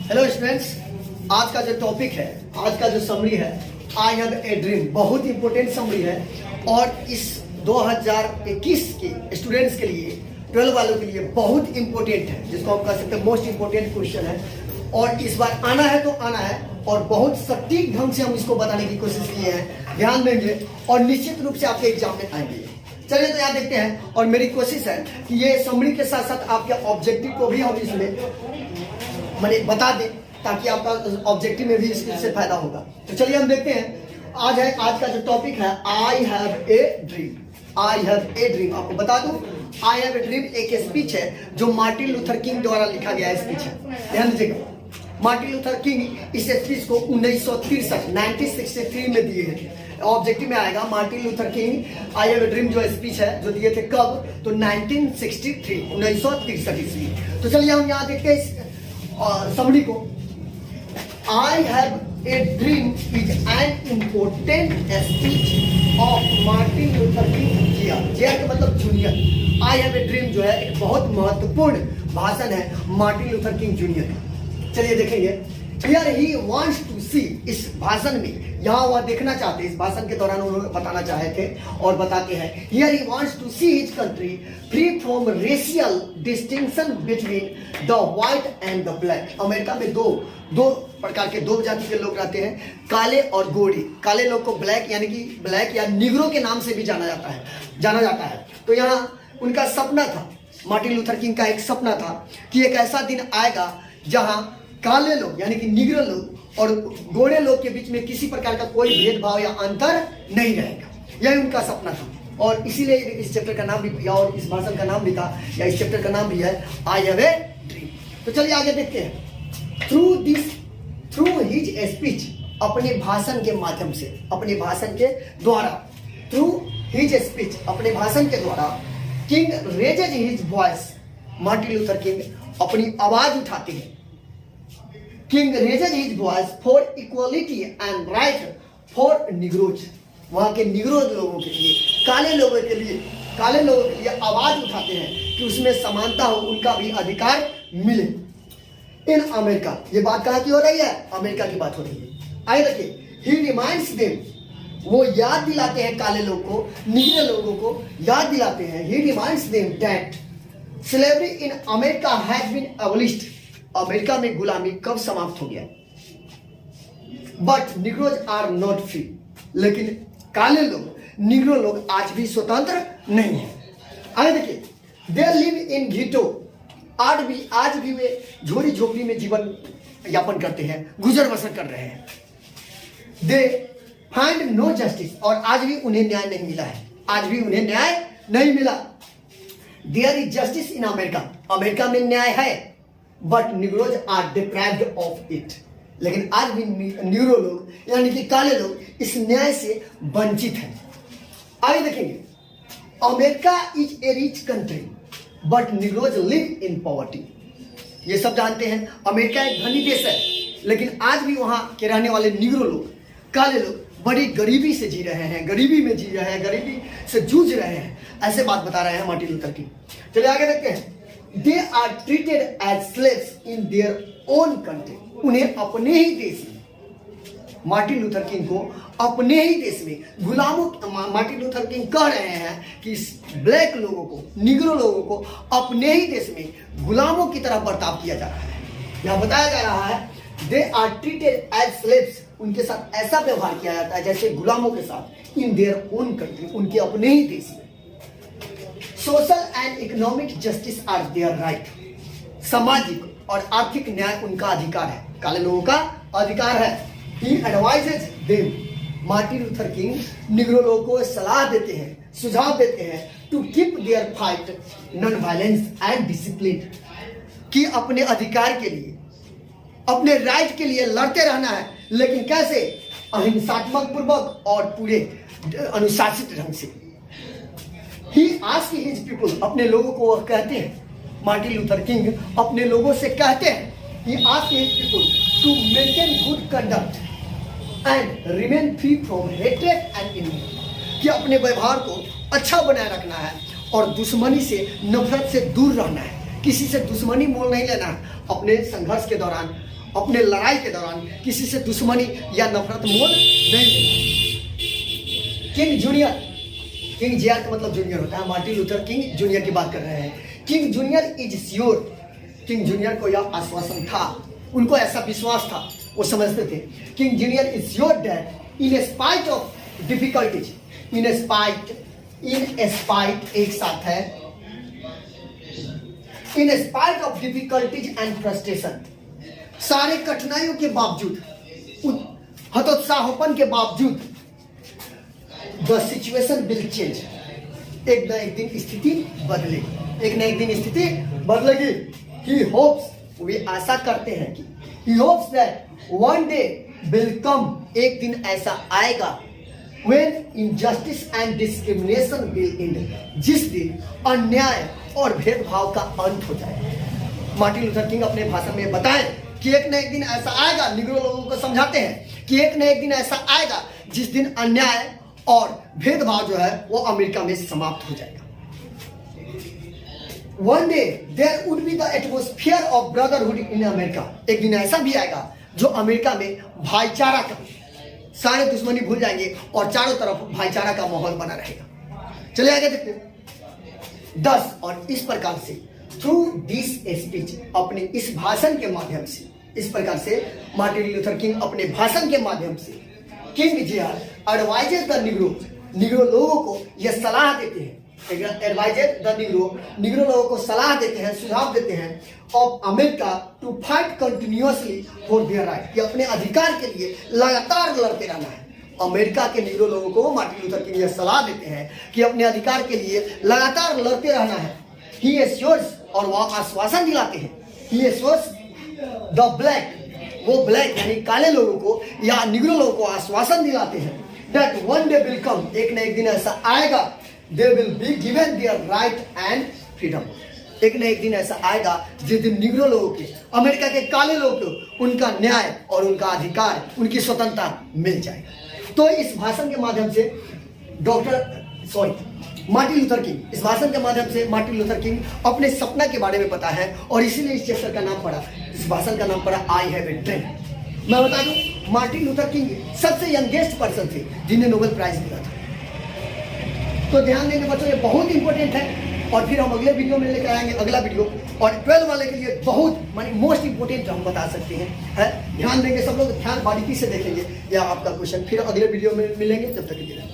Hello students, आज का जो टॉपिक है, आज का जो समरी है, आई हैव ए ड्रीम, बहुत इंपॉर्टेंट समरी है और इस 2021 के स्टूडेंट्स के लिए, 12 वालों के लिए बहुत इंपॉर्टेंट है, जिसको हम कह सकते हैं मोस्ट इंपॉर्टेंट क्वेश्चन है। और इस बार आना है तो आना है और बहुत सटीक ढंग से हम इसको बताने की कोशिश किए हैं, ध्यान देंगे और निश्चित रूप से आपके एग्जाम में आएंगे। चलिए तो यहाँ देखते हैं और मेरी कोशिश है कि ये समरी के साथ साथ आपके ऑब्जेक्टिव को भी हम इसमें मैंने बता दें ताकि आपका ऑब्जेक्टिव में भी इससे फायदा होगा। तो चलिए हम देखते हैं। आज का जो टॉपिक है I have a dream. I have a dream, आपको बता दूं आई हैव ए ड्रीम एक स्पीच है जो मार्टिन लूथर किंग द्वारा लिखा गया स्पीच है। ध्यान दीजिएगा, मार्टिन लूथर किंग इस स्पीच को 1963 में दिए हैं। ऑब्जेक्टिव में आएगा Martin Luther king I have a dream जो स्पीच है जो दिए थे कब, तो 1963 ईस्वी। तो चलिए हम यहाँ देखते हैं समरी को। I have a dream is an important speech of Martin Luther king junior का मतलब junior. I have a dream जो है एक बहुत महत्वपूर्ण भाषण है मार्टिन लूथर किंग जूनियर का। चलिए देखेंगे। Here he wants to see, इस भाषण में यहाँ वह देखना चाहते हैं, इस भाषण के दौरान उन्होंने बताना चाहे थे और बताते हैं। Here he wants to see his country free from racial distinction between the white and the black। America में दो प्रकार के दो जाति के लोग रहते हैं, काले और गोरे। काले लोग को ब्लैक यानी कि ब्लैक या निग्रो के नाम से भी जाना जाता है। तो यहाँ उनका सपना था, मार्टिन लूथर किंग का एक सपना था कि एक ऐसा दिन आएगा जहाँ काले लोग यानी कि निग्रो लोग और गोरे लोग के बीच में किसी प्रकार का कोई भेदभाव या अंतर नहीं रहेगा। यही उनका सपना था और इसीलिए इस चैप्टर का नाम भी और इस भाषण का नाम भी था या इस चैप्टर का नाम भी है आई हैव ए ड्रीम। तो चलिए आगे देखते हैं। थ्रू हिज स्पीच, अपने भाषण के माध्यम से, अपने भाषण के द्वारा, थ्रू हिज स्पीच, अपने भाषण के द्वारा, king raises his voice, Martin Luther king अपनी आवाज उठाते हैं। King raises his voice for equality and right for Negroes, वहां के निग्रो लोगों के लिए, काले लोगों के लिए आवाज उठाते हैं कि उसमें समानता हो, उनका भी अधिकार मिले। इन अमेरिका, ये बात कहाँ की हो रही है? अमेरिका की बात हो रही है। आइए देखिए, ही रिमाइंड्स देम, वो याद दिलाते हैं काले लोग को, निग्रो लोगों को याद दिलाते हैं। He reminds them that slavery in America has been abolished, America में गुलामी कब समाप्त हो गया। But negroes are not free, लेकिन काले लोग, निग्रो लोग आज भी स्वतंत्र नहीं है। आगे देखिए, दे लिव इन घीटो, आज भी वे झोरी झोपड़ी में जीवन यापन करते हैं, गुजर बसर कर रहे हैं। दे फाइंड नो जस्टिस, और आज भी उन्हें न्याय नहीं मिला है, आज भी उन्हें न्याय नहीं मिला। There is justice in America, America में न्याय है, but negroes are deprived of it, लेकिन आज भी निग्रो लोग यानी कि काले लोग इस न्याय से वंचित हैं। आगे देखेंगे, America is a rich country but Negroes live in poverty, ये सब जानते हैं। अमेरिका एक धनी देश है, लेकिन आज भी वहां के रहने वाले निग्रो लोग, काले लोग बड़ी गरीबी से जी रहे हैं, गरीबी में जी रहे हैं, गरीबी से जूझ रहे हैं, ऐसे बात बता रहे हैं मार्टिन लूथर किंग। चलिए आगे देखते हैं। They are treated as slaves in their own country, उन्हें अपने ही देश में, मार्टिन लूथर किंग को अपने ही देश में गुलामों, मार्टिन लूथर किंग कह रहे हैं कि ब्लैक लोगों को, निग्रो लोगों को अपने ही देश में गुलामों की तरह बर्ताव किया जा रहा है। यहाँ बताया जा रहा है they are treated as slaves, उनके साथ ऐसा व्यवहार किया जाता है जैसे गुलामों के साथ, इन देयर ओन कंट्री, उनके अपने ही देश में। Social and economic justice are their right, सामाजिक और आर्थिक न्याय उनका अधिकार है, काले लोगों का अधिकार है। He advises them, Martin Luther King negro लोगों को सलाह देते हैं, सुझाव देते हैं to keep their fight non violence and discipline, कि अपने अधिकार के लिए, अपने राइट के लिए लड़ते रहना है, लेकिन कैसे? अहिंसात्मक पूर्वक और पूरे अनुशासित ढंग से। He asked his people, अपने लोगों को वह कहते हैं, मार्टिन लूथर किंग अपने लोगों से कहते हैं, he asked his people to maintain good conduct and remain free from hatred and envy, कि अपने व्यवहार को अच्छा बनाए रखना है और दुश्मनी से, नफरत से दूर रहना है, किसी से दुश्मनी मोल नहीं लेना है अपने संघर्ष के दौरान, अपने लड़ाई के दौरान किसी से दुश्मनी या नफरत मोल नहीं लेना। किंग जूनियर, किंग जेआर का मतलब जूनियर होता है, मार्टिन लूथर किंग जूनियर की बात कर रहे हैं। King junior is sure, king junior को यह आश्वासन था, उनको ऐसा विश्वास था, वो समझते थे। King junior is sure that in spite of difficulties, in spite एक साथ है, in spite of difficulties and frustration, सारे कठिनाइयों के बावजूद, हतोत्साहपन के बावजूद, द सिचुएशन विल चेंज, एक न एक दिन स्थिति बदलेगी, एक न एक दिन स्थिति बदलेगी। ही होप्स, वे आशा करते हैं कि, he hopes that one day will come, एक दिन ऐसा आएगा, when injustice and discrimination will end, जिस दिन अन्याय और भेदभाव का अंत हो जाएगा। मार्टिन लूथर किंग अपने भाषण में बताएं कि एक न एक दिन ऐसा आएगा, निग्रो लोगों को समझाते हैं कि एक न एक दिन ऐसा आएगा जिस दिन अन्याय और भेदभाव जो है वो अमेरिका में समाप्त हो जाएगा। One day there would be the atmosphere of brotherhood in America, एक दिन ऐसा भी आएगा जो अमेरिका में भाईचारा का, सारे दुश्मनी भूल जाएंगे और चारों तरफ भाईचारा का माहौल बना रहेगा। चलिए आगे देखते हैं। 10 और इस प्रकार से थ्रू दिस स्पीच, अपने इस भाषण के माध्यम से, इस प्रकार से मार्टिन लूथर किंग अपने भाषण के माध्यम से, King JR advises the negro, negro लोगों को यह सलाह देते हैं, एडवाइजेस द निग्रो, निग्रो लोगों को सलाह देते हैं, सुझाव देते हैं of America to fight continuously for their right, कि अपने अधिकार के लिए लगातार लड़ते रहना है। अमेरिका के निग्रो लोगों को मार्टिन लूथर किंग यह सलाह देते हैं कि अपने अधिकार के लिए लगातार लड़ते रहना है। ही एश्योर्स, और वह आश्वासन दिलाते हैं, ही एश्योर्स द ब्लैक, वो ब्लैक यानी काले लोगों को या निग्रो लोगों को आश्वासन दिलाते हैं that one day will come, एक न एक दिन ऐसा आएगा, they will be given their right and freedom, एक न एक दिन ऐसा आएगा जिस दिन निग्रो लोगों के, अमेरिका के काले लोगों को उनका न्याय और उनका अधिकार, उनकी स्वतंत्रता मिल जाएगा। तो इस भाषण के माध्यम से मार्टिन लूथर किंग, इस भाषण के माध्यम से मार्टिन लूथर किंग अपने सपना के बारे में पता है और इसीलिए इस चैप्टर का नाम पड़ा, इस भाषण का नाम पड़ा आई हैव ए ड्रीम। मैं बता दूं, मार्टिन लूथर किंग सबसे यंगेस्ट पर्सन थे जिन्हें नोबेल प्राइज मिला था। तो ध्यान देंगे बच्चों, ये बहुत इंपॉर्टेंट है। और फिर हम अगले वीडियो में लेकर आएंगे अगला वीडियो, और 12 वाले के लिए बहुत मानी मोस्ट इंपोर्टेंट हम बता सकते हैं, है। ध्यान देंगे सब लोग, ध्यान बारीकी से देखेंगे यह आपका क्वेश्चन। फिर अगले वीडियो में मिलेंगे, तब तक के लिए।